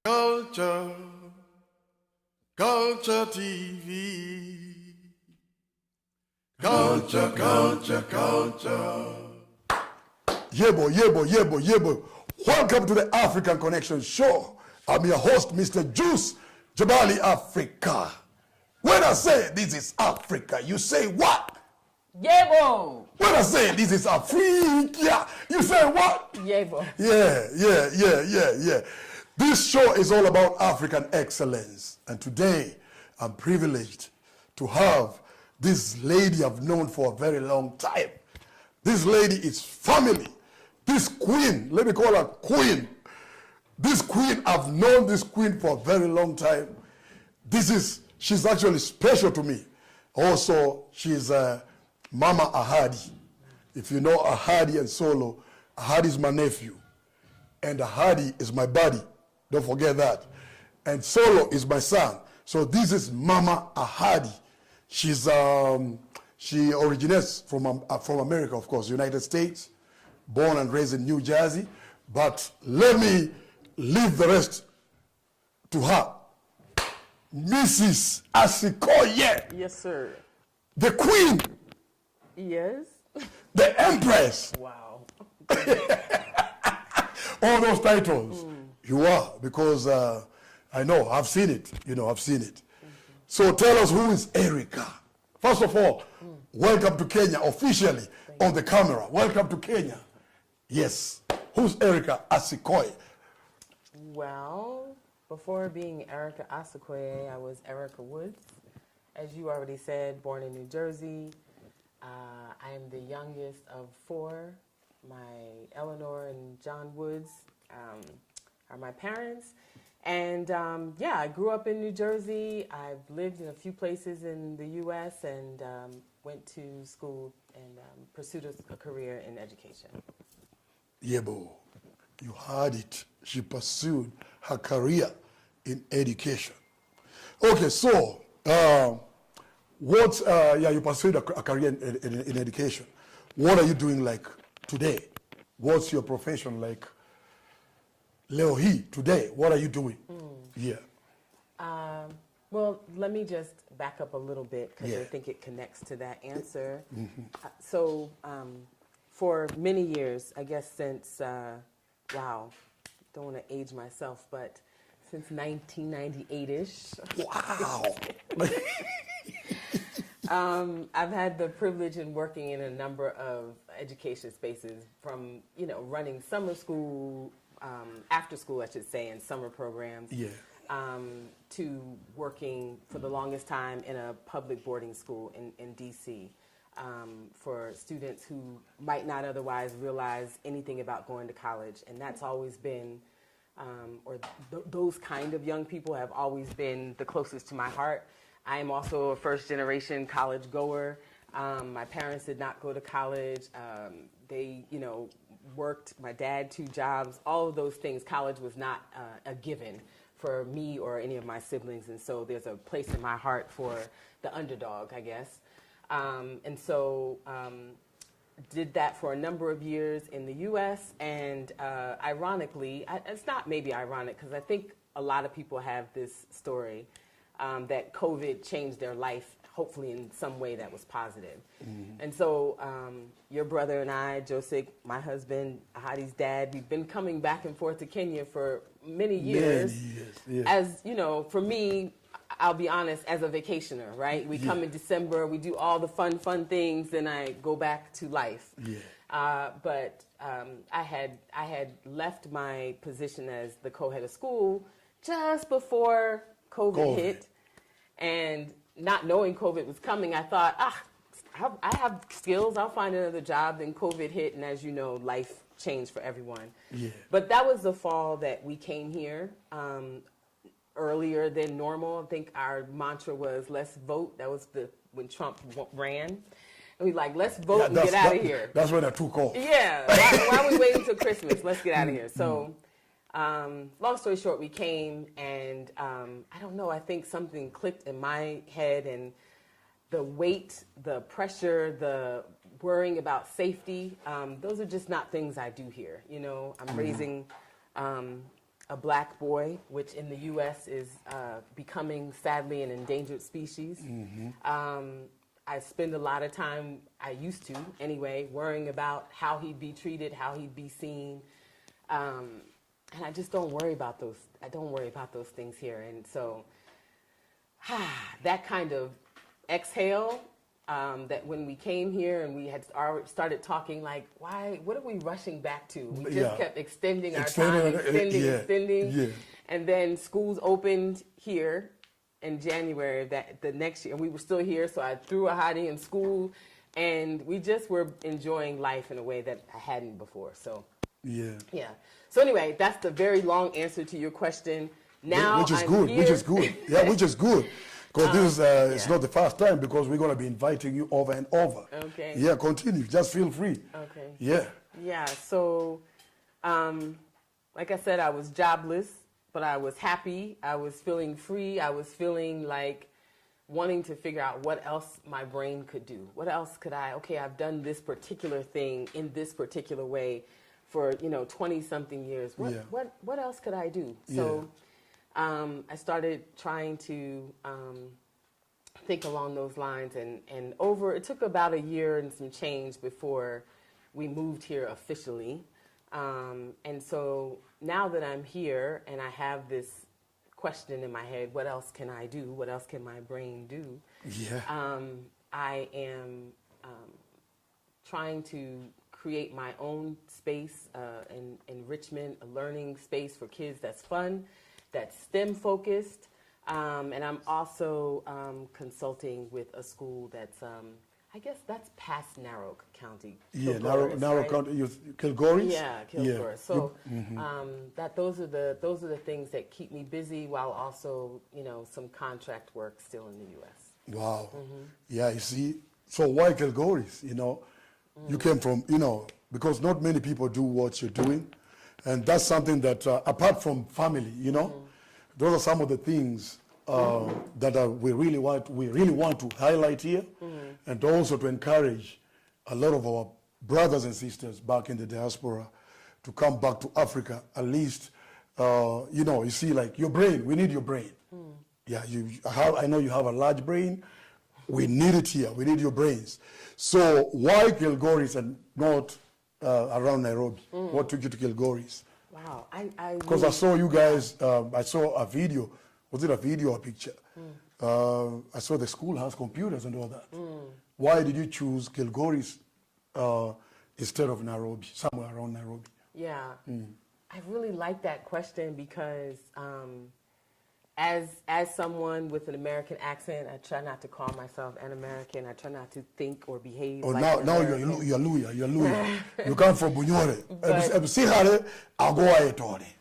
Culture, culture TV. Culture, culture, culture. Yebo, yebo, yebo, yebo. Welcome to the African Connection Show. I'm your host, Mr. Juice Jabali Africa. When I say this is Africa, you say what? Yebo. When I say this is Africa, you say what? Yebo. Yeah. This show is all about African excellence. And today, I'm privileged to have this lady I've known for a very long time. This lady is family. This queen, let me call her queen. This queen, I've known this queen for a very long time. She's actually special to me. Also, she's Mama Ahadi. If you know Ahadi and Solo, Ahadi is my nephew. And Ahadi is my buddy. Don't forget that. And Solo is my son. So this is Mama Ahadi. She originates from America, of course, United States, born and raised in New Jersey. But let me leave the rest to her. Mrs. Asikoye. Yes, sir. The queen. Yes. The empress. Wow. All those titles. You are, because I know, I've seen it. I've seen it. So tell us, who is Erika? First of all, welcome to Kenya officially on the camera. Welcome to Kenya. Yes. Who's Erika Asikoye? Well, before being Erika Asikoye, I was Erika Woods. As you already said, born in New Jersey. I am the youngest of four. My Eleanor and John Woods are my parents. And I grew up in New Jersey. I've lived in a few places in the U.S. and went to school and pursued a career in education. Yebo, you heard it. She pursued her career in education. Okay, so you pursued a career in education. What are you doing like today? What's your profession like? Leohi, today, what are you doing? Yeah. Well, let me just back up a little bit because I think it connects to that answer. So for many years, I guess since, don't want to age myself, but since 1998-ish. Wow. I've had the privilege in working in a number of education spaces, from, running summer school, after school, I should say, and summer programs, to working for the longest time in a public boarding school in D.C. For students who might not otherwise realize anything about going to college. And that's always been, those kind of young people have always been the closest to my heart. I am also a first-generation college goer. My parents did not go to college. They, worked, my dad, 2 jobs, all of those things. College was not a given for me or any of my siblings, and so there's a place in my heart for the underdog, I guess. And so did that for a number of years in the U.S., and ironically, it's not maybe ironic, because I think a lot of people have this story that COVID changed their life, hopefully in some way that was positive. And so your brother and I, Joseph, my husband, Ahadi's dad, we've been coming back and forth to Kenya for many years. As, for me, I'll be honest, as a vacationer, right? We come in December, we do all the fun things, then I go back to life. But I had left my position as the co-head of school just before COVID hit. And not knowing COVID was coming, I thought, I have skills, I'll find another job. Then COVID hit, and as you know, life changed for everyone. But that was the fall that we came here, earlier than normal. I think our mantra was, let's vote. That was when Trump ran. And we let's vote and get out of here. That's when I took off. Yeah, why are we waiting until Christmas? Let's get out of here. So long story short, we came, and I don't know, I think something clicked in my head, and the weight, the pressure, the worrying about safety, those are just not things I do here. I'm raising a black boy, which in the U.S. is becoming, sadly, an endangered species. I spend a lot of time, I used to anyway, worrying about how he'd be treated, how he'd be seen. And I just don't worry about those. I don't worry about those things here. And so that kind of exhale, that when we came here and we had started talking, like, what are we rushing back to? We just kept extending our time, extending. And then schools opened here in January the next year. And we were still here, so I threw a hottie in school. And we just were enjoying life in a way that I hadn't before. So, yeah. So anyway, that's the very long answer to your question. Now which is good. Yeah, which is good. Because this is it's not the first time, because we're going to be inviting you over and over. Okay. Yeah, continue. Just feel free. Okay. Yeah. Yeah, so like I said, I was jobless, but I was happy. I was feeling free. I was feeling like wanting to figure out what else my brain could do. What else could I've done this particular thing in this particular way for, 20-something years. What else could I do? So I started trying to think along those lines, and it took about a year and some change before we moved here officially. And so now that I'm here and I have this question in my head, what else can I do? What else can my brain do? I am trying to create my own space, and enrichment, a learning space for kids that's fun, that's STEM focused. And I'm also consulting with a school that's, I guess that's past Narrow County. Yeah, Narrow County, Kilgore? Yeah, Kilgore. So those are the things that keep me busy, while also, some contract work still in the U.S. Wow. Yeah, you see, so why Kilgore's, You came from, because not many people do what you're doing. And that's something that, apart from family, those are some of the things that we really want to highlight here, and also to encourage a lot of our brothers and sisters back in the diaspora to come back to Africa, at least, you see, like your brain, we need your brain. Yeah, I know you have a large brain. We need it here. We need your brains. So why Kilgore's and not around Nairobi? What took you to Kilgore's? Wow, because I saw you guys. I saw a video. Was it a video or a picture? I saw the school has computers and all that. Why did you choose Kilgore's instead of Nairobi, somewhere around Nairobi? Yeah, I really like that question because as someone with an American accent, I try not to call myself an American. I try not to think or behave like an American. You're Luya. You come from Bunyore. I'll go ahead, Tony.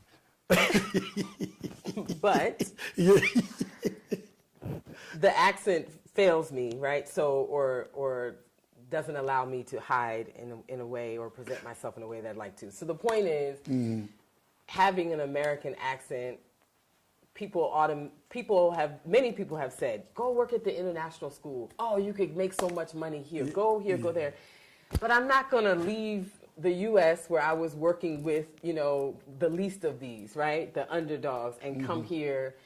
But the accent fails me, right? So, or doesn't allow me to hide in a way or present myself in a way that I'd like to. So the point is, having an American accent, many people have said, go work at the international school. Oh, you could make so much money here. Go here, go there. But I'm not going to leave the U.S. where I was working with, the least of these, right? The underdogs, and come here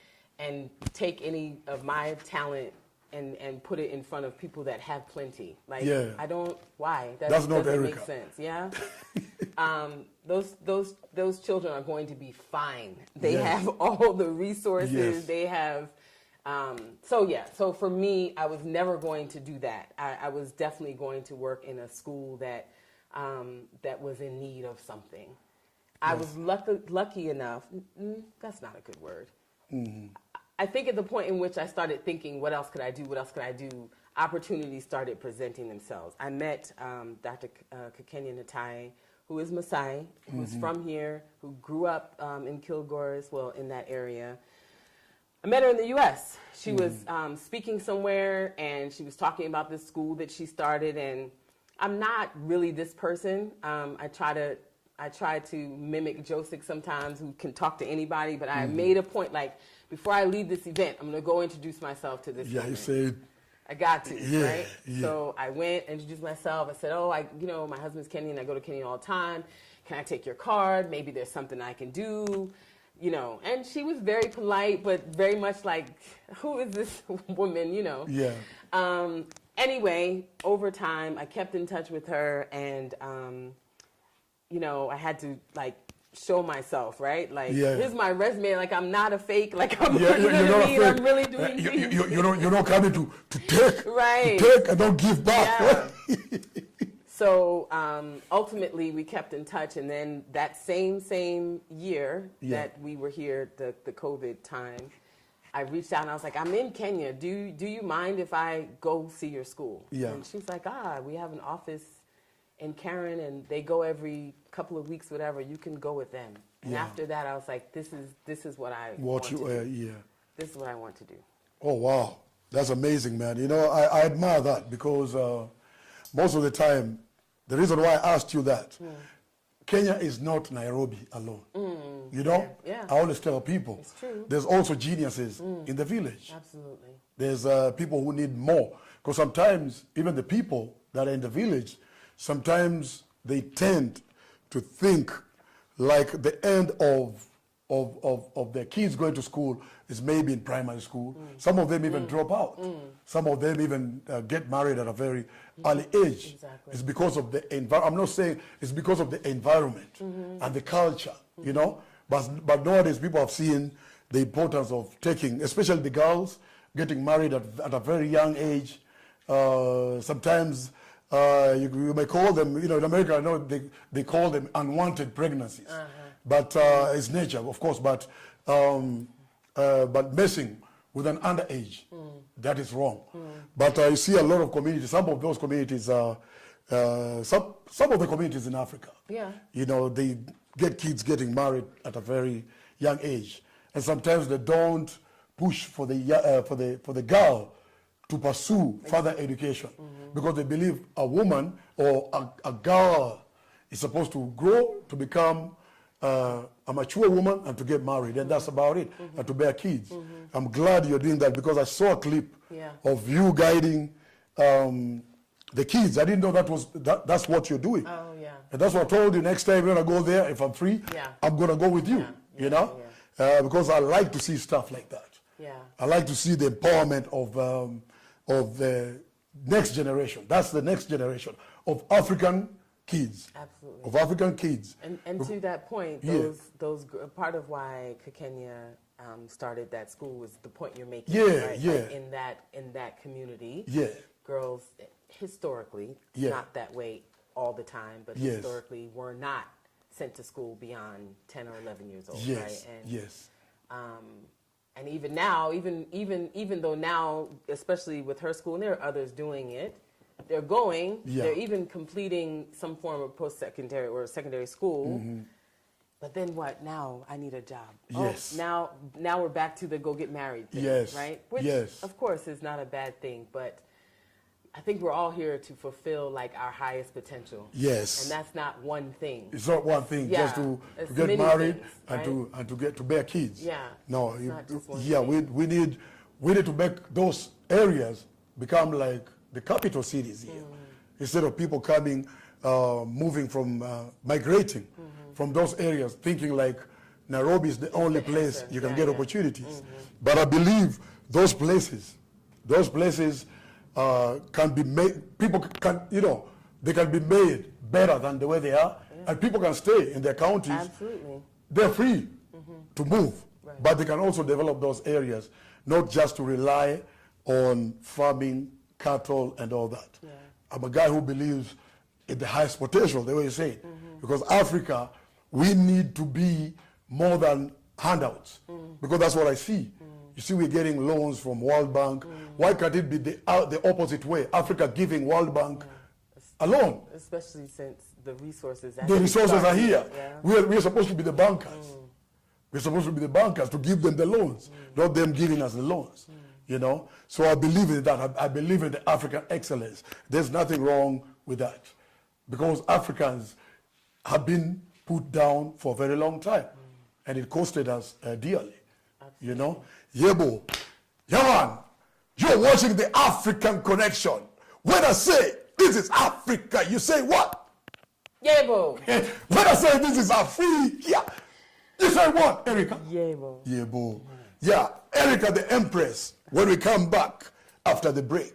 and take any of my talent and put it in front of people that have plenty. Like, I don't, why? That's not doesn't Erika. make sense, yeah? Those children are going to be fine. They have all the resources. They have, so for me, I was never going to do that. I was definitely going to work in a school that was in need of something. I was lucky enough, that's not a good word. I think at the point in which I started thinking, what else could I do? Opportunities started presenting themselves. I met Dr. Kekenya Natai, who is Maasai, who's from here, who grew up in Kilgore, in that area. I met her in the U.S. She was speaking somewhere, and she was talking about this school that she started, and I'm not really this person. I try to mimic Joseph sometimes, who can talk to anybody, but I made a point, like, before I leave this event, I'm going to go introduce myself to this woman. You said... I got to, right? Yeah. So I went, introduced myself. I said, my husband's Kenyan. I go to Kenya all the time. Can I take your card? Maybe there's something I can do. you know, and she was very polite, but very much like, who is this woman, you know? Yeah. Anyway, over time, I kept in touch with her, and, you know, I had to, like, show myself, right? Like, here's my resume. Like, I'm not a fake. Like, I'm, I'm really doing things. You're not coming to take, right. to take and don't give back. Yeah. So ultimately, we kept in touch, and then that same year that we were here, the COVID time, I reached out and I was like, I'm in Kenya. Do you mind if I go see your school? Yeah. And she's like, we have an office in Karen, and they go every couple of weeks, whatever. You can go with them. And after that, I was like, this is what I want to do. This is what I want to do. Oh wow, that's amazing, man. You know, I admire that because most of the time, the reason why I asked you that, Kenya is not Nairobi alone. You know, I always tell people, it's true. There's also geniuses in the village. Absolutely. There's people who need more. Because sometimes, even the people that are in the village, sometimes they tend to think like the end of their kids going to school is maybe in primary school. Some of them even drop out. Some of them even get married at a very early age. Exactly. It's because of the environment. I'm not saying it's because of the environment and the culture, you know. But nowadays people have seen the importance of taking, especially the girls, getting married at a very young age. Sometimes you may call them, you know, in America I know they call them unwanted pregnancies. But it's nature, of course, but messing with an underage, that is wrong. But you see a lot of communities, some of those communities are, some of the communities in Africa, you know, they get kids getting married at a very young age. And sometimes they don't push for the girl to pursue further education because they believe a woman or a girl is supposed to grow to become a mature woman and to get married, and that's about it, and to bear kids. I'm glad you're doing that because I saw a clip of you guiding the kids. I didn't know that's what you're doing. Oh, yeah. And that's what I told you, next time you're going to go there, if I'm free, I'm going to go with you, you know? Because I like to see stuff like that. I like to see the empowerment of the next generation. That's the next generation of African kids. Absolutely. Of African kids. And to that point, those part of why Kenya started that school was the point you're making. Right? Like in that community, girls historically, not that way all the time, but historically were not sent to school beyond 10 or 11 years old. Right? And, and even now, even though now, especially with her school, and there are others doing it, they're going, they're even completing some form of post-secondary or secondary school. But then what? Now I need a job. Yes. Oh, now we're back to the go get married thing, right? Which, of course, is not a bad thing, but I think we're all here to fulfill like our highest potential. Yes. And that's not one thing. It's not one thing just to get married and to bear kids. Yeah. No. It's not just one thing. We need to make those areas become like the capital cities here. Instead of people coming, moving from, migrating from those areas, thinking like Nairobi is the only place you can get opportunities. But I believe those places can be made, people can, you know, they can be made better than the way they are, and people can stay in their counties. Absolutely. They're free to move, but they can also develop those areas, not just to rely on farming, cattle, and all that. I'm a guy who believes in the highest potential, the way you say it, because Africa, we need to be more than handouts, because that's what I see. You see, we're getting loans from World Bank. Why can't it be the opposite way? Africa giving World Bank a loan. Especially since the resources are here. We're supposed to be the bankers. We're supposed to be the bankers to give them the loans, not them giving us the loans. You know? So I believe in that. I believe in the African excellence. There's nothing wrong with that. Because Africans have been put down for a very long time. And it costed us dearly. Absolutely. You know? Yebo, Yaman, you're watching the African Connection. When I say this is Africa, you say what? Yebo. When I say this is Africa, you say what, Erika? Yebo. Yebo. Yeah, Erika the Empress, when we come back after the break.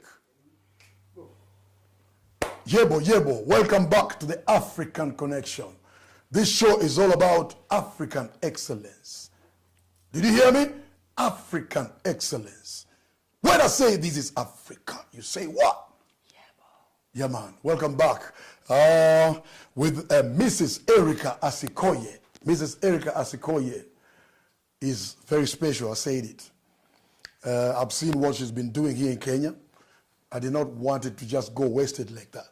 Yebo, Yebo, welcome back to the African Connection. This show is all about African excellence. Did you hear me? African excellence. When I say this is Africa, you say what? Yeah, man. Welcome back with Mrs. Erika Asikoye. Mrs. Erika Asikoye is very special. I said it. I've seen what she's been doing here in Kenya. I did not want it to just go wasted like that.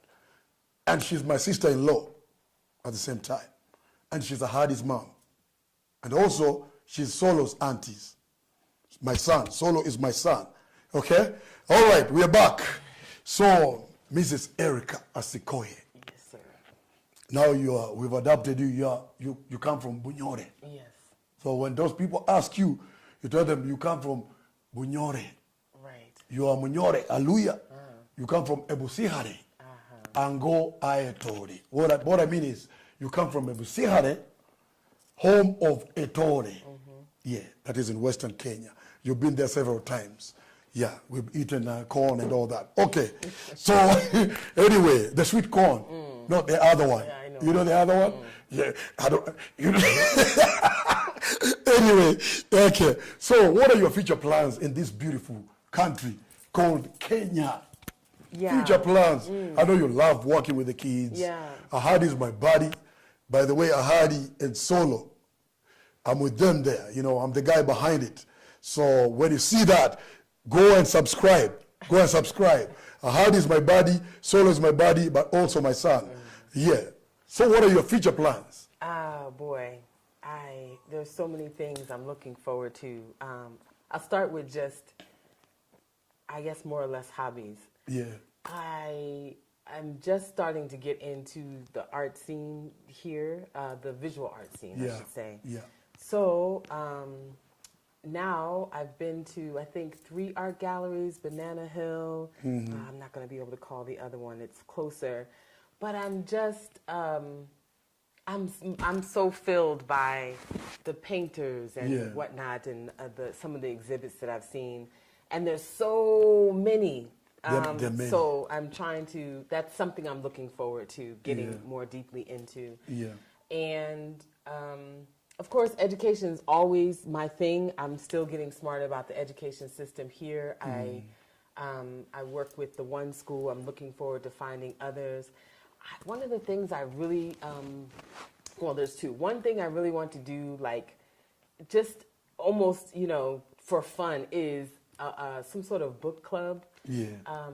And she's my sister-in-law at the same time. And she's a Hardy's mom. And also, she's Solo's aunties. My son. Solo is my son. Okay? All right, we are back. So, Mrs. Erika Asikoye. Yes, sir. Now we've adopted you. You come from Bunyore. Yes. So when those people ask you, you tell them you come from Bunyore. Right. You are Munyore, Aluya. You come from Ebusihare. Ango Aetori. What I mean is, you come from Ebusihare, home of Etore. Yeah, that is in Western Kenya. You've been there several times. Yeah, we've eaten corn and all that. Okay, so anyway, the sweet corn, not the other one. Yeah, I know. You know the other one? Yeah, I don't. You know. Anyway, okay. So, what are your future plans in this beautiful country called Kenya? Yeah. Future plans. I know you love working with the kids. Yeah. Ahadi is my buddy. By the way, Ahadi and Solo, I'm with them there. You know, I'm the guy behind it. So when you see that, go and subscribe. Go and subscribe. Ahadi is my buddy. Solo is my buddy, but also my son. Yeah. So what are your future plans? Ah, boy. There's so many things I'm looking forward to. I'll start with just, I guess, more or less hobbies. Yeah. I'm just starting to get into the art scene here, the visual art scene, I should say. Yeah. So now I've been to, I think, 3 art galleries, Banana Hill. I'm not going to be able to call the other one. It's closer. But I'm just, I'm so filled by the painters and whatnot and some of the exhibits that I've seen. And there's so many. So I'm trying to, that's something I'm looking forward to getting more deeply into. Yeah. And of course, education is always my thing. I'm still getting smarter about the education system here. I work with the one school. I'm looking forward to finding others. One of the things I really, well, there's 2. One thing I really want to do, like, just almost, you know, for fun is some sort of book club. Yeah.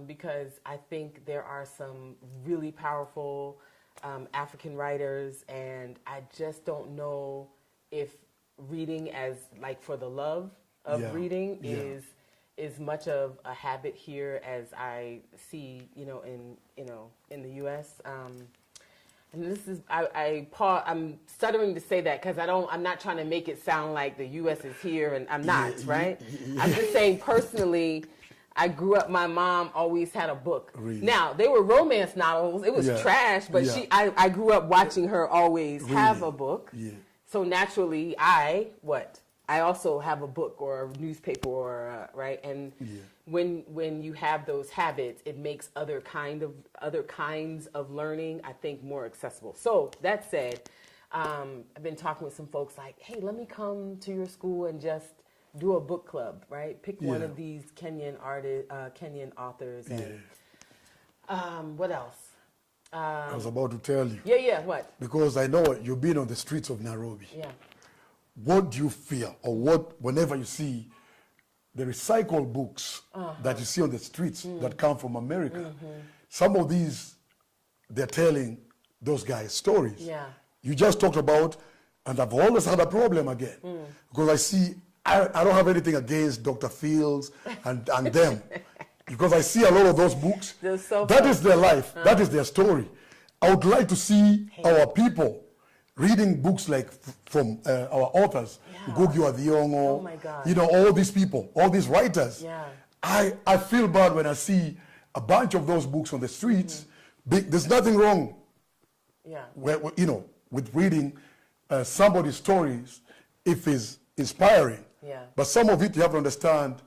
Because I think there are some really powerful African writers, and I just don't know if reading as, like, for the love of reading is much of a habit here as I see, in the U.S. And this is, I'm stuttering to say that because I'm not trying to make it sound like the U.S. is here, and I'm not, right? I'm just saying personally, I grew up, my mom always had a book. Really? Now, they were romance novels. It was trash, but I grew up watching her always have a book. Yeah. So naturally, I also have a book or a newspaper or, right? And when you have those habits, it makes other kinds of learning, I think, more accessible. So that said, I've been talking with some folks like, hey, let me come to your school and just do a book club, right? Pick one of these Kenyan authors. And, what else? I was about to tell you. Yeah, what? Because I know you've been on the streets of Nairobi. Yeah. What do you feel, or whenever you see the recycled books that you see on the streets that come from America, some of these, they're telling those guys stories. Yeah. You just talked about, and I've always had a problem again, because I see, I don't have anything against Dr. Fields and them, because I see a lot of those books. That is their life. That is their story. I would like to see our people reading books like from our authors, Ngugi wa Thiong'o, oh my God. You know, all these people, all these writers. Yeah. I feel bad when I see a bunch of those books on the streets. There's nothing wrong, Yeah. with reading somebody's stories if it's inspiring. Yeah. But some of it you have to understand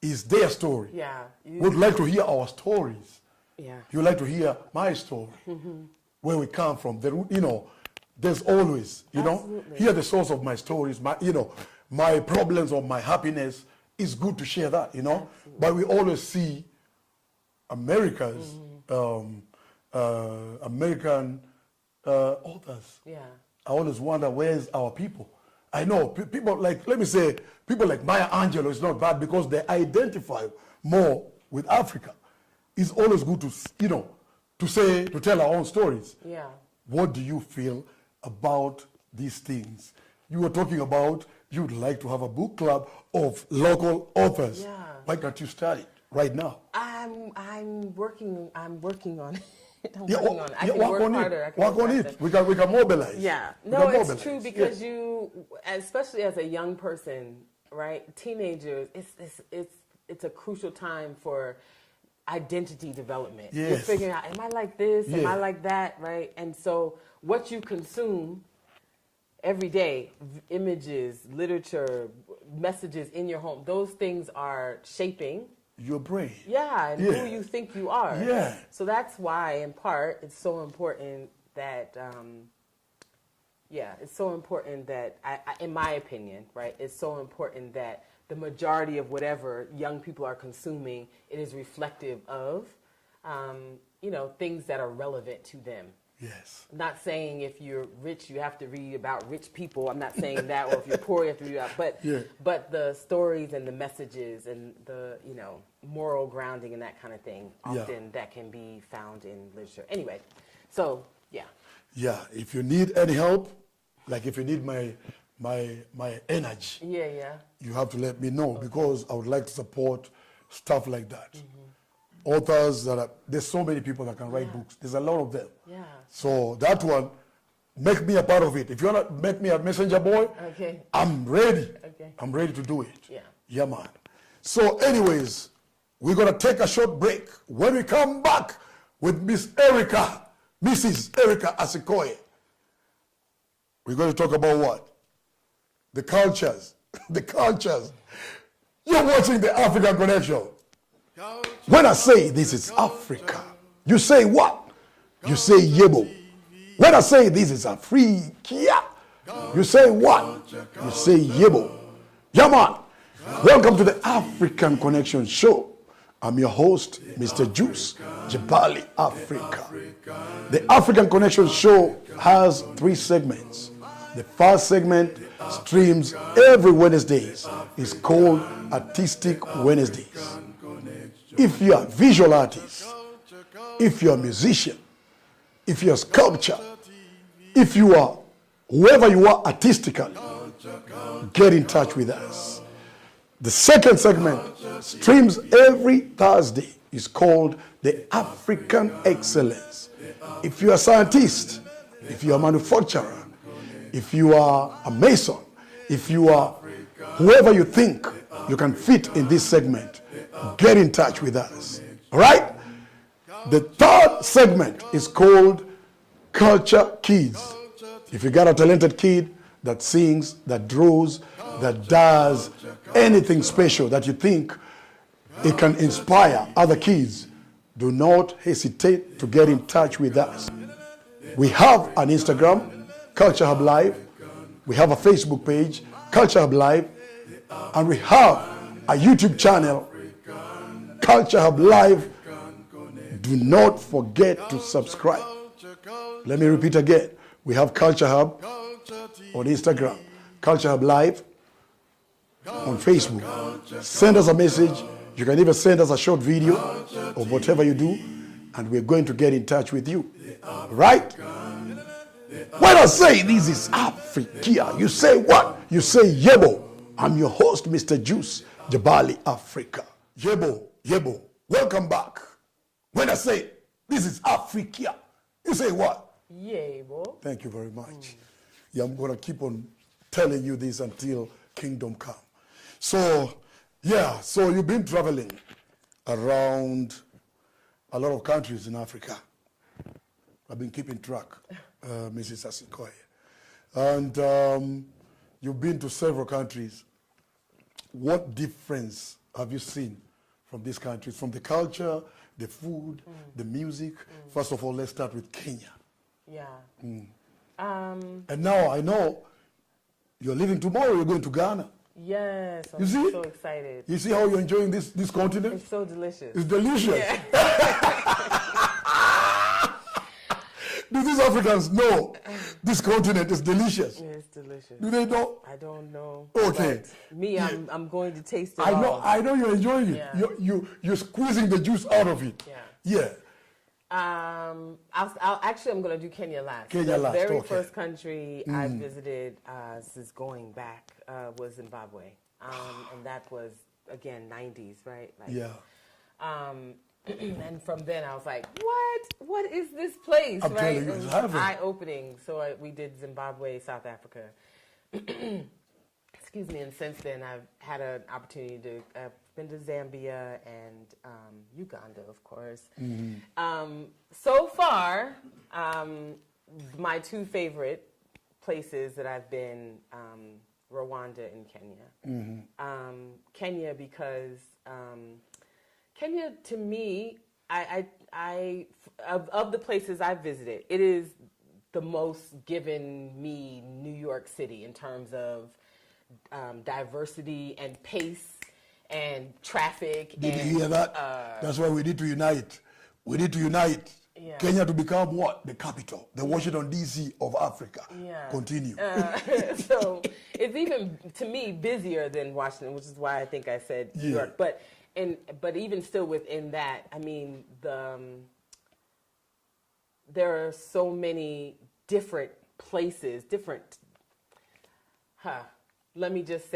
is their story. Yeah. Would like to hear our stories. Yeah. You like to hear my story, where we come from. The root, there's always, Absolutely. hear the source of my stories, my problems or my happiness. It's good to share that, Absolutely. But we always see America's, American authors. Yeah. I always wonder, where's our people? I know people like, let me say, people like Maya Angelou is not bad because they identify more with Africa. It's always good to tell our own stories. Yeah. What do you feel about these things? You were talking about you'd like to have a book club of local authors. Yeah. Why can't you start it right now? I'm working on it. I'm Yeah, working on it. I can work work on harder. I it. can Work on faster. it. We can mobilize. Yeah. We No, can it's mobilize. true because you, especially as a young person, right? Teenagers, it's a crucial time for identity development. Yes. You're figuring out, am I like this? Am Yeah. I like that? Right? And so what you consume every day, images, literature, messages in your home, those things are shaping Your brain. and Yeah. who you think you are. Yeah. So that's why, in part, it's so important that, it's so important that, in my opinion, right, it's so important that the majority of whatever young people are consuming, it is reflective of, things that are relevant to them. Yes. I'm not saying if you're rich, you have to read about rich people. I'm not saying that, or if you're poor, you have to read about. But the stories and the messages and the moral grounding and that kind of thing, often that can be found in literature. Anyway, so yeah. Yeah. If you need any help, like if you need my energy, Yeah. you have to let me know because I would like to support stuff like that. Authors there's so many people that can write books. There's a lot of them. Yeah. So that one, make me a part of it. If you want to make me a messenger boy, Okay. I'm ready. Okay. I'm ready to do it. Yeah. Yeah, man. So anyways, we're going to take a short break. When we come back with Mrs. Erika Asikoye, we're going to talk about what? The cultures. The cultures. You're watching the African Connection. When I say this is Africa, you say what? You say Yebo. When I say this is Africa, you say what? You say Yebo. Yeah, man. Welcome to the African Connection Show. I'm your host, Mr. Juice Jabali Africa. The African Connection Show has 3 segments. The first segment streams every Wednesdays. It's called Artistic Wednesdays. If you are a visual artist, if you're a musician, if you're a sculptor, if you are whoever you are artistically, get in touch with us. The second segment streams every Thursday. It's called the African Excellence. If you're a scientist, if you're a manufacturer, if you are a mason, if you are whoever you think you can fit in this segment, get in touch with us. All right? The third segment is called Culture Kids. If you got a talented kid that sings, that draws, that does anything special that you think it can inspire other kids, do not hesitate to get in touch with us. We have an Instagram, Culture Hub Live. We have a Facebook page, Culture Hub Live. And we have a YouTube channel, Culture Hub Live. Do not forget to subscribe. Let me repeat again. We have Culture Hub on Instagram, Culture Hub Live on Facebook. Send us a message. You can even send us a short video of whatever you do, and we're going to get in touch with you. Right? When I say this is Africa, you say what? You say Yebo. I'm your host, Mr. Juice Jabali Africa. Yebo. Welcome back. When I say this is Africa, you say what? Yebo. Thank you very much. Yeah, I'm going to keep on telling you this until kingdom come. So you've been traveling around a lot of countries in Africa. I've been keeping track, Mrs. Asikoye. And You've been to several countries. What difference have you seen from these countries, from the culture, the food, the music? First of all, let's start with Kenya. Yeah. And now I know you're leaving tomorrow, you're going to Ghana. Yes, I'm You see? so excited. You see how you're enjoying this continent? It's so delicious. It's delicious. Yeah. Do these Africans know this continent is delicious? Yeah, it's delicious. Do they know? I don't know. Okay. But me, Yeah. I'm going to taste it I know. all. I know you're enjoying it. Yeah. You're squeezing the juice out of it. Yeah. Yeah. I'm going to do Kenya last. Kenya the last, very okay. first country I visited since going back was Zimbabwe. And that was, again, 90s, right? Like, Yeah. And from then I was like, what? What is this place? I'm right? telling you, It it's was heaven. eye-opening. So we did Zimbabwe, South Africa. Excuse me. And since then I've had an opportunity to, I've been to Zambia and Uganda, of course. So far, my two favorite places that I've been, Rwanda and Kenya. Kenya because Kenya, to me, of the places I've visited, it is the most given me New York City in terms of diversity and pace and traffic. Did you hear that? That's why we need to unite. We need to unite. Yeah. Kenya to become what? The capital, the Washington, D.C. of Africa. Yeah. Continue. So it's even, to me, busier than Washington, which is why I think I said New Yeah. York. But even still within that, I mean, there are so many different places, let me just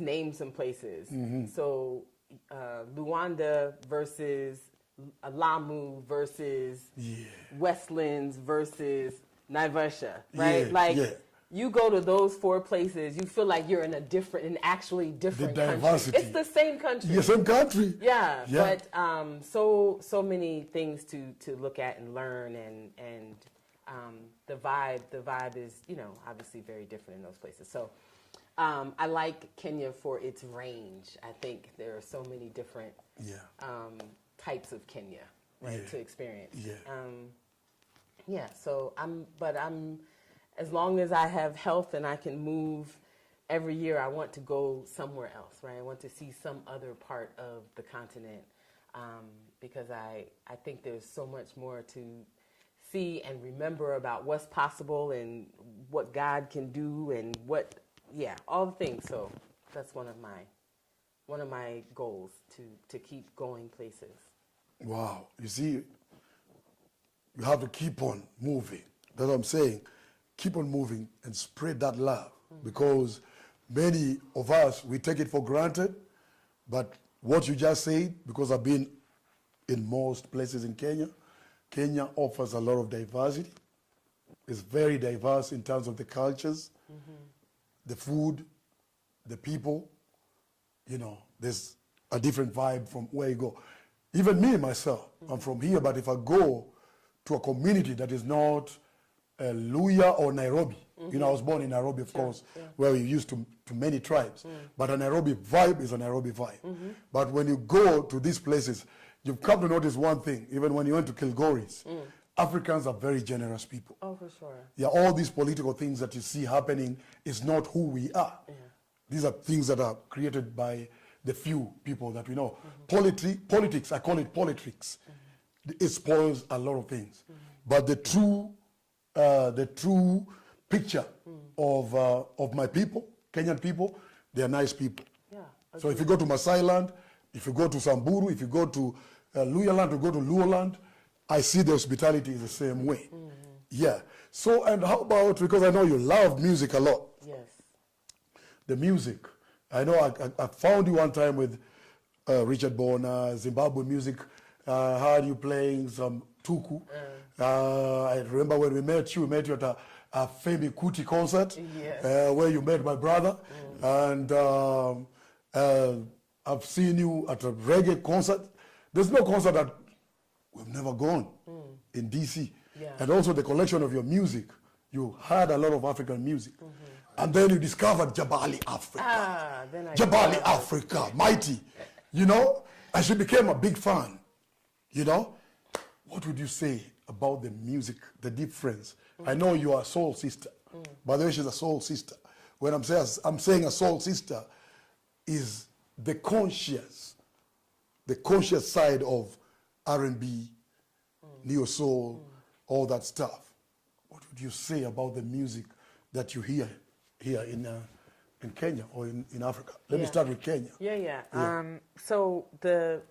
name some places. So Luanda versus Lamu versus Westlands versus Naivasha, right? You go to those four places, you feel like you're in an actually different country. diversity. It's the same country. Yeah, same country. Yeah, Yeah. but so many things to look at and learn, and the vibe is, obviously very different in those places. So I like Kenya for its range. I think there are so many different types of Kenya, right, to experience. So I'm as long as I have health and I can move every year, I want to go somewhere else, right? I want to see some other part of the continent because I think there's so much more to see and remember about what's possible and what God can do and all the things. So that's one of my goals to keep going places. Wow. You see, you have to keep on moving. That's what I'm saying. Keep on moving and spread that love because many of us, we take it for granted. But what you just said, because I've been in most places in Kenya, Kenya offers a lot of diversity. It's very diverse in terms of the cultures, the food, the people. There's a different vibe from where you go. Even me, myself, I'm from here, but if I go to a community that is not Luya or Nairobi, I was born in Nairobi, of course, where we used to many tribes. But a Nairobi vibe is a Nairobi vibe. But when you go to these places, you've come to notice one thing, even when you went to Kilgoris, Africans are very generous people. Oh, for sure. Yeah, all these political things that you see happening is not who we are. These are things that are created by the few people that we know. Politics, I call it politics. It spoils a lot of things. But the true picture of my people, Kenyan people, they are nice people. Yeah. So if you go to Masai land, if you go to Samburu, if you go to Luya land, you go to Luo land, I see the hospitality is the same way. Yeah. So, and how about, because I know you love music a lot. Yes. The music. I know I found you one time with Richard Bona, Zimbabwe music. I heard you playing some tuku. I remember when we met you at a Femi Kuti concert, where you met my brother. And I've seen you at a reggae concert. There's no concert that we've never gone in DC. Yeah. And also the collection of your music, you heard a lot of African music. And then you discovered Jabali Africa. Then I Jabali Africa, mighty. You know, and she became a big fan. You know, what would you say about the music, the difference? I know you are a soul sister. By the way, she's a soul sister. When I'm saying a soul sister is the conscious side of R&B, neo soul, all that stuff. What would you say about the music that you hear here in Kenya or in Africa? Let me start with Kenya. So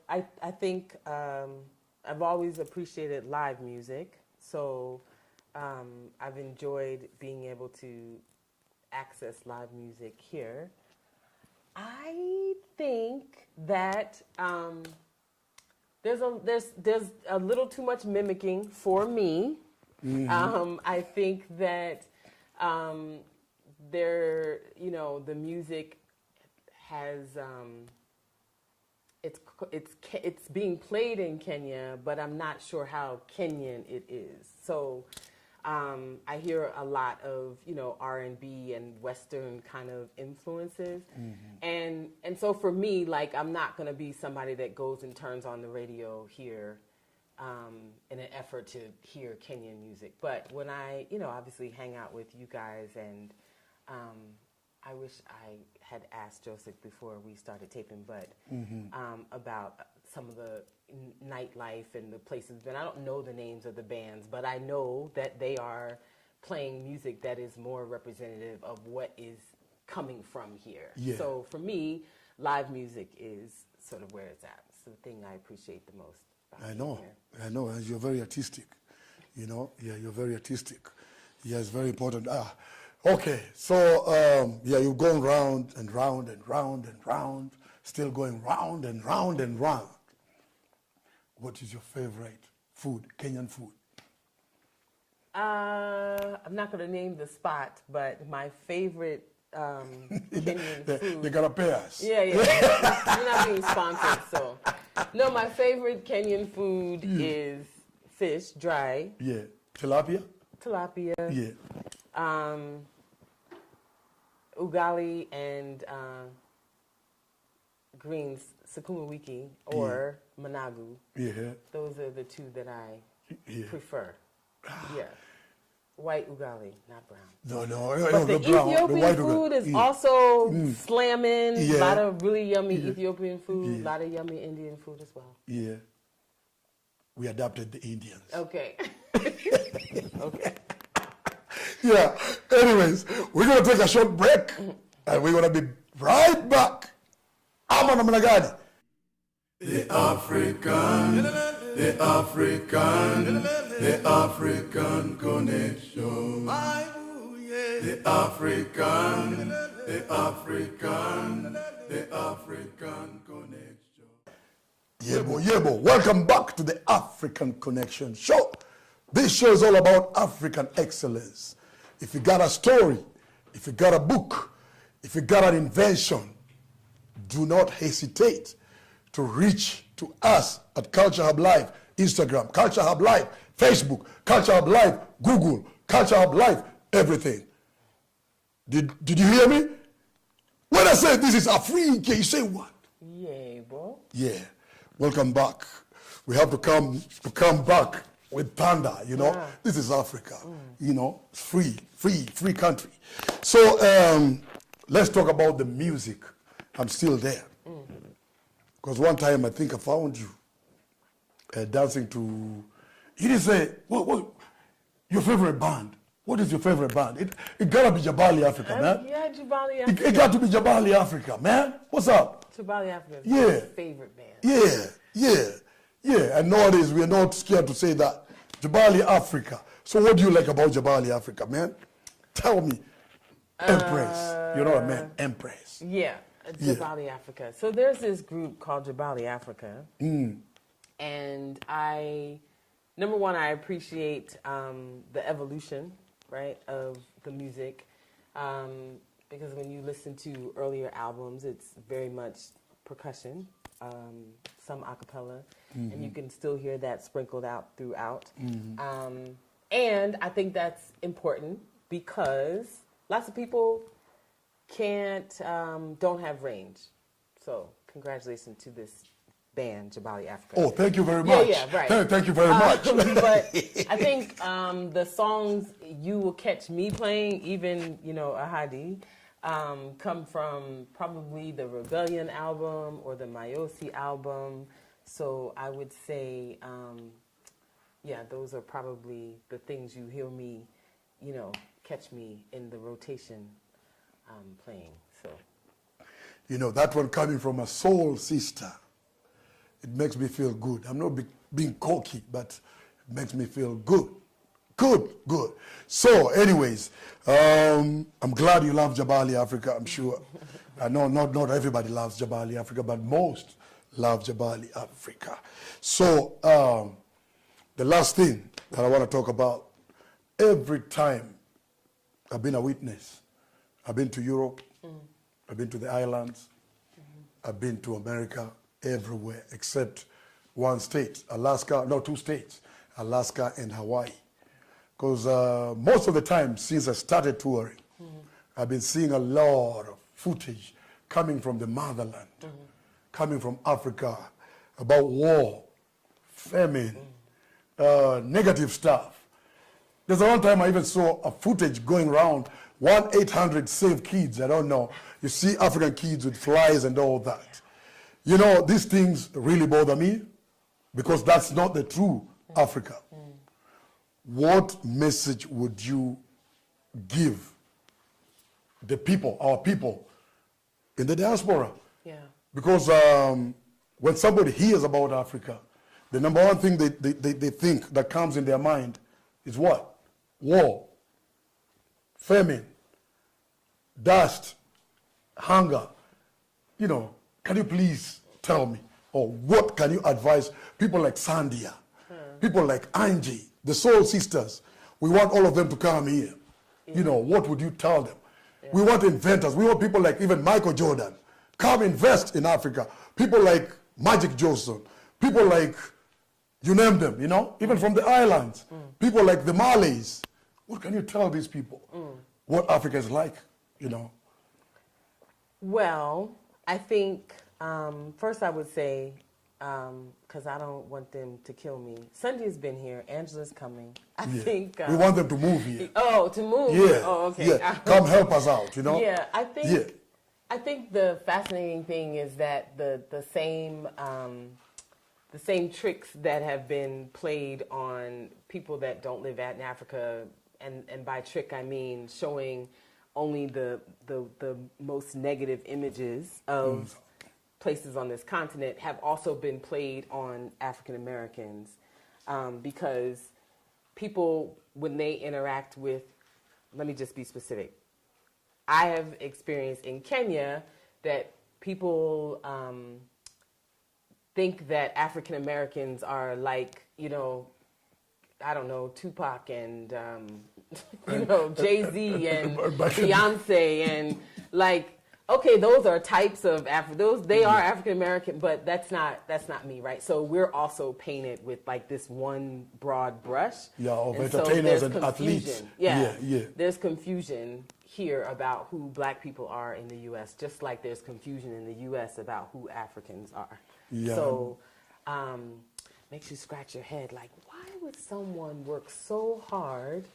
I think I've always appreciated live music. So I've enjoyed being able to access live music here. I think that there's a little too much mimicking for me. I think that the music has it's being played in Kenya, but I'm not sure how Kenyan it is. So I hear a lot of R&B and Western kind of influences, and so for me, like, I'm not gonna be somebody that goes and turns on the radio here in an effort to hear Kenyan music. But when I obviously hang out with you guys, and I wish I had asked Joseph before we started taping, but about some of the nightlife and the places. And I don't know the names of the bands, but I know that they are playing music that is more representative of what is coming from here. Yeah. So for me, live music is sort of where it's at. It's the thing I appreciate the most. I know, and you're very artistic, you're very artistic. Yeah, it's very important. Okay, so you've gone round and round and round and round, still going round and round and round. What is your favorite food, Kenyan food? I'm not going to name the spot, but my favorite Kenyan food. They gotta pay us. Yeah. You're not being sponsored, so. No, my favorite Kenyan food is fish, dry. Yeah. Tilapia? Tilapia. Yeah. Ugali and greens, sukuma wiki or managu. Yeah. Those are the two that I prefer. Yeah. White ugali, not brown. No, but the brown, Ethiopian food is also slamming. Yeah. A lot of really yummy Ethiopian food, a lot of yummy Indian food as well. Yeah. We adopted the Indians. Okay. Okay. Yeah. Anyways, we're going to take a short break, and we're going to be right back. I'm on Managani. The African connection. The African connection. Yebo. Welcome back to the African Connection Show. This show is all about African excellence. If you got a story, if you got a book, if you got an invention, do not hesitate to reach to us at Culture Hub Live, Instagram, Culture Hub Live, Facebook, Culture Hub Live, Google, Culture Hub Live, everything. Did you hear me? When I say this is Africa, you say what? Yeah, bro. Yeah. Welcome back. We have to come back with Panda, Yeah. This is Africa, free country. So let's talk about the music. I'm still there. Because one time I think I found you dancing to, you didn't say, what your favorite band? What is your favorite band? It gotta be Jabali Africa, man. Yeah, Jabali Africa. It got to be Jabali Africa, man. What's up? Jabali Africa is Yeah. my favorite band. Yeah. And nowadays we're not scared to say that. Jabali Africa. So what do you like about Jabali Africa, man? Tell me. Empress. You know what I mean? Empress. Yeah, Jabali Africa. So there's this group called Jabali Africa. And number one, I appreciate the evolution, right, of the music. Because when you listen to earlier albums, it's very much percussion, some a cappella, and you can still hear that sprinkled out throughout. And I think that's important because lots of people don't have range. So congratulations to this band, Jabali Africa. Oh, thank you very much. Yeah, right. Thank you very much. But I think the songs you will catch me playing, even, Ahadi, come from probably the Rebellion album or the Mayosi album. So I would say, those are probably the things you hear me, catch me in the rotation playing. So, that one coming from a soul sister, it makes me feel good. I'm not being cocky, but it makes me feel good. Good. So, anyways, I'm glad you love Jabali Africa, I'm sure. I know not everybody loves Jabali Africa, but most love Jabali Africa. So, the last thing that I want to talk about, every time I've been a witness, I've been to Europe, I've been to the islands, I've been to America, everywhere except one state, two states, Alaska and Hawaii. Because most of the time since I started touring, I've been seeing a lot of footage coming from the motherland, coming from Africa, about war, famine, negative stuff. There's one time I even saw a footage going around, 1-800 Kids, I don't know. You see African kids with flies and all that. These things really bother me because that's not the true Africa. What message would you give the people, our people, in the diaspora? Yeah. Because when somebody hears about Africa, the number one thing they think that comes in their mind is what? War, famine, dust, hunger. Can you please tell me, or what can you advise people like Sandia, people like Angie, the Soul Sisters? We want all of them to come here. What would you tell them? Yeah. We want inventors. We want people like even Michael Jordan. Come invest in Africa. People like Magic Johnson. People like, you name them, even from the islands. People like the Malays. What can you tell these people? What Africa is like, Well, I think, first I would say, because I don't want them to kill me. Sunday's been here. Angela's coming. I think... we want them to move here. Oh, to move? Yeah. Oh, okay. Yeah. Come help us out, Yeah, I think the fascinating thing is that the same tricks that have been played on people that don't live in Africa, and by trick I mean showing only the most negative images of places on this continent, have also been played on African Americans, because people, when they interact with, let me just be specific, I have experienced in Kenya that people think that African Americans are like, I don't know, Tupac and, Jay-Z and Beyonce and like, okay, those are types of they are African American, but that's not me, right? So we're also painted with like this one broad brush. Yeah, of entertainers and athletes. Yeah. There's confusion here about who black people are in the U.S., just like there's confusion in the U.S. about who Africans are. Yeah. So makes you scratch your head like, why would someone work so hard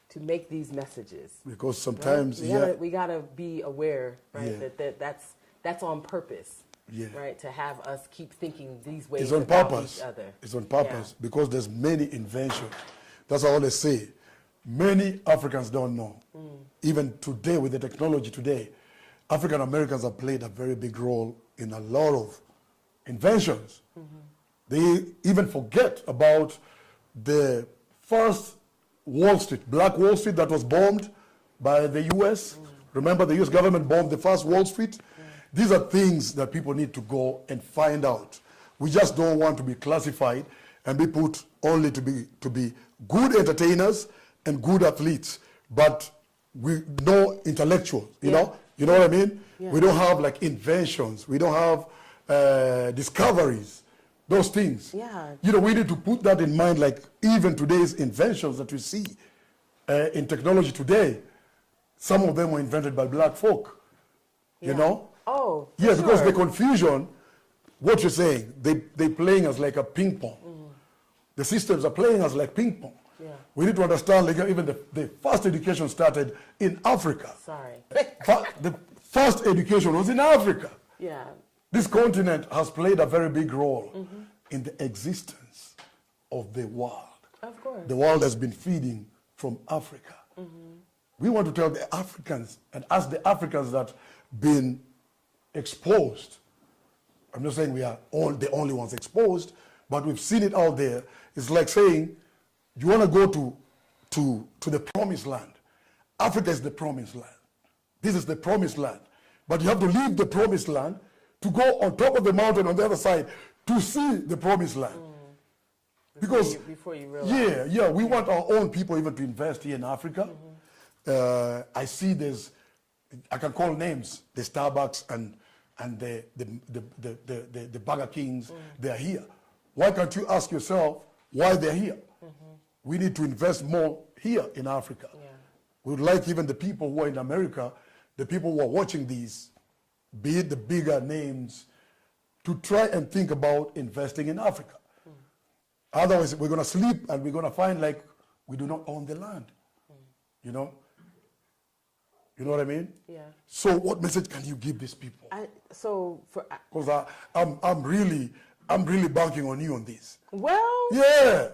to make these messages? Because sometimes, right? we gotta be aware, right? Yeah. That's on purpose, yeah, right? To have us keep thinking these ways it's on about purpose. each other. It's on purpose because there's many inventions. That's all they say. Many Africans don't know. Even today, with the technology today, African Americans have played a very big role in a lot of inventions. They even forget about the first Wall Street, Black Wall Street, that was bombed by the U.S. Remember, the U.S. government bombed the first Wall Street? These are things that people need to go and find out. We just don't want to be classified and be put only to be good entertainers and good athletes, but we no intellectuals, you know what I mean? Yeah. We don't have like inventions, we don't have discoveries, those things. Yeah. You know, we need to put that in mind, like even today's inventions that we see in technology today, some of them were invented by black folk, you know? Oh, yeah, because sure. the confusion, what you're saying, they playing us like a ping pong. The systems are playing us like ping pong. Yeah. We need to understand, like, even the first education started in Africa. Sorry. The first education was in Africa. Yeah. This continent has played a very big role in the existence of the world. Of course. The world has been feeding from Africa. We want to tell the Africans, and ask the Africans that been exposed. I'm not saying we are the only ones exposed, but we've seen it out there. It's like saying, you want to go to the promised land. Africa is the promised land. This is the promised land. But you have to leave the promised land to go on top of the mountain on the other side to see the promised land. Because before you realize. yeah, we want our own people even to invest here in Africa. I see I can call names, the Starbucks and the Burger Kings, they're here. Why can't you ask yourself why they're here? We need to invest more here in Africa. Yeah. We would like even the people who are in America, the people who are watching these, be it the bigger names, to try and think about investing in Africa. Otherwise, we're going to sleep and we're going to find like we do not own the land. You know? You know what I mean? Yeah. So what message can you give these people? Because I'm really banking on you on this. Well. Yeah.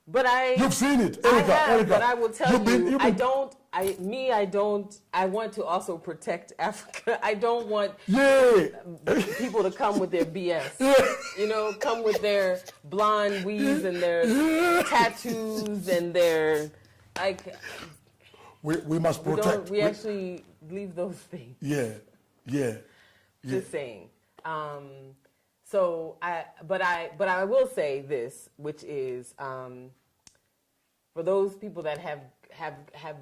But You've seen it, Erika. Erika. But I will tell you, I want to also protect Africa. I don't want yeah. people to come with their BS. Yeah. You know, come with their blonde weaves and their tattoos and their, like... We must protect. We actually leave those things. Yeah. Just saying. But I will say this, which is for those people that have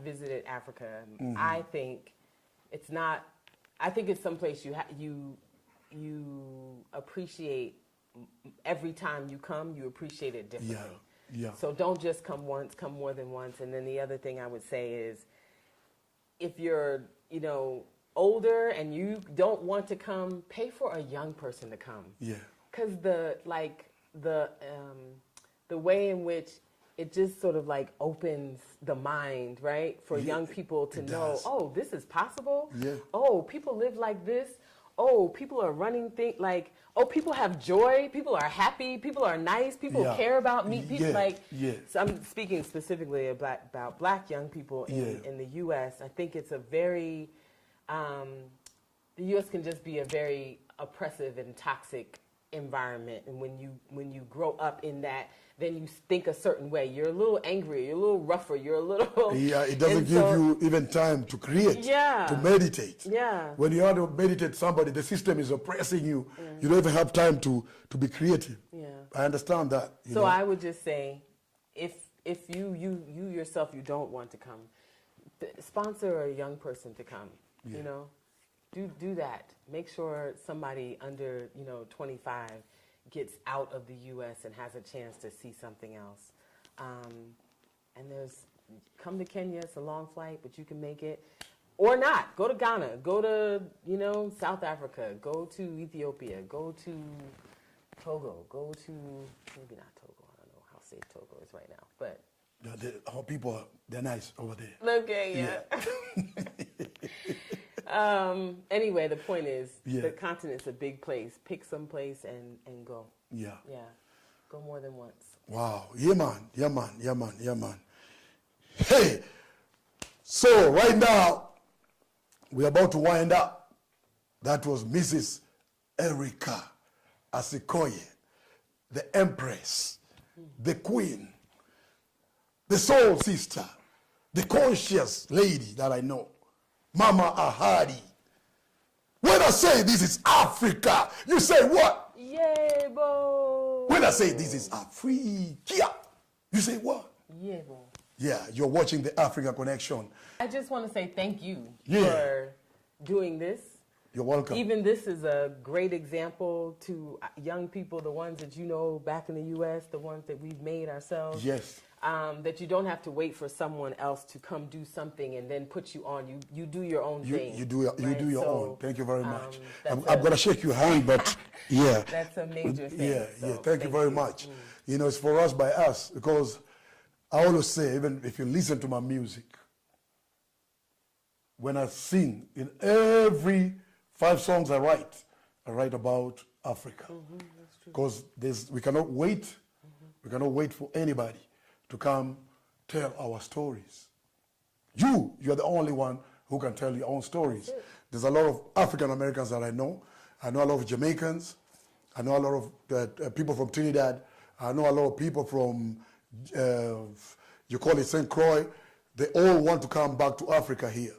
visited Africa, I think it's not. I think it's someplace you appreciate every time you come. You appreciate it differently. Yeah. So don't just come once, come more than once. And then the other thing I would say is, if you're, older and you don't want to come, pay for a young person to come. Yeah. Because the way in which it just sort of like opens the mind, right, for young people to know, oh, this is possible. Yeah. Oh, people live like this. Oh, people are running things like, oh, people have joy. People are happy. People are nice. People care about me. People So I'm speaking specifically about black young people in the U.S. I think it's a very, the U.S. can just be a very oppressive and toxic environment. And when you grow up in that, then you think a certain way. You're a little angry. You're a little rougher. You're a little... Yeah, it doesn't give you even time to create, to meditate. Yeah. When you want to meditate somebody, the system is oppressing you. You don't even have time to be creative. Yeah. I understand that. So I would just say, if you yourself, you don't want to come, sponsor a young person to come, Do that. Make sure somebody under, 25 gets out of the U.S. and has a chance to see something else. And come to Kenya. It's a long flight, but you can make it. Or not. Go to Ghana. Go to, South Africa. Go to Ethiopia. Go to Togo. Go to, maybe not Togo. I don't know how safe Togo is right now, but. Our people, they're nice over there. Okay, yeah. Anyway, the point is, the continent's a big place. Pick some place and go. Yeah. Yeah. Go more than once. Wow. Yeah, man. Hey, so right now, we're about to wind up. That was Mrs. Erika Asikoye, the Empress, the Queen, the soul sister, the conscious lady that I know. Mama Ahadi. When I say this is Africa, you say what? Yeah, bo. When I say this is Africa, you say what? Yeah, bo. Yeah, you're watching the Africa Connection. I just want to say thank you for doing this. You're welcome. Even this is a great example to young people, the ones that you know back in the U.S., the ones that we've made ourselves. Yes. That you don't have to wait for someone else to come do something and then put you on. You do your own thing. You do your own. Thank you very much. I'm going to shake your hand, but yeah. That's a major thing. Yeah. Thank you very much. You know, it's for us by us, because I always say, even if you listen to my music, when I sing, in every 5 songs I write about Africa. Because we cannot wait. We cannot wait for anybody to come tell our stories. You're the only one who can tell your own stories. There's a lot of African Americans that I know. I know a lot of Jamaicans. I know a lot of people from Trinidad. I know a lot of people from, you call it St. Croix. They all want to come back to Africa here.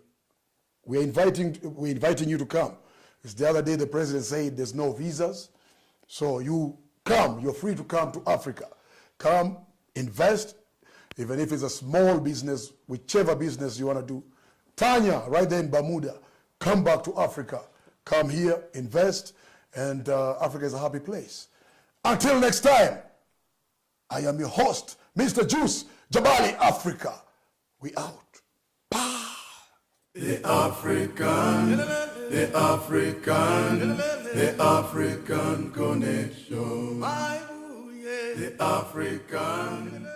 We're inviting you to come. It's the other day the president said there's no visas. So you come, you're free to come to Africa. Come, invest, even if it's a small business, whichever business you want to do. Tanya, right there in Bermuda, come back to Africa. Come here, invest, and Africa is a happy place. Until next time, I am your host, Mr. Juice Jabali Africa. We out. The African, the African, the African connection. The African.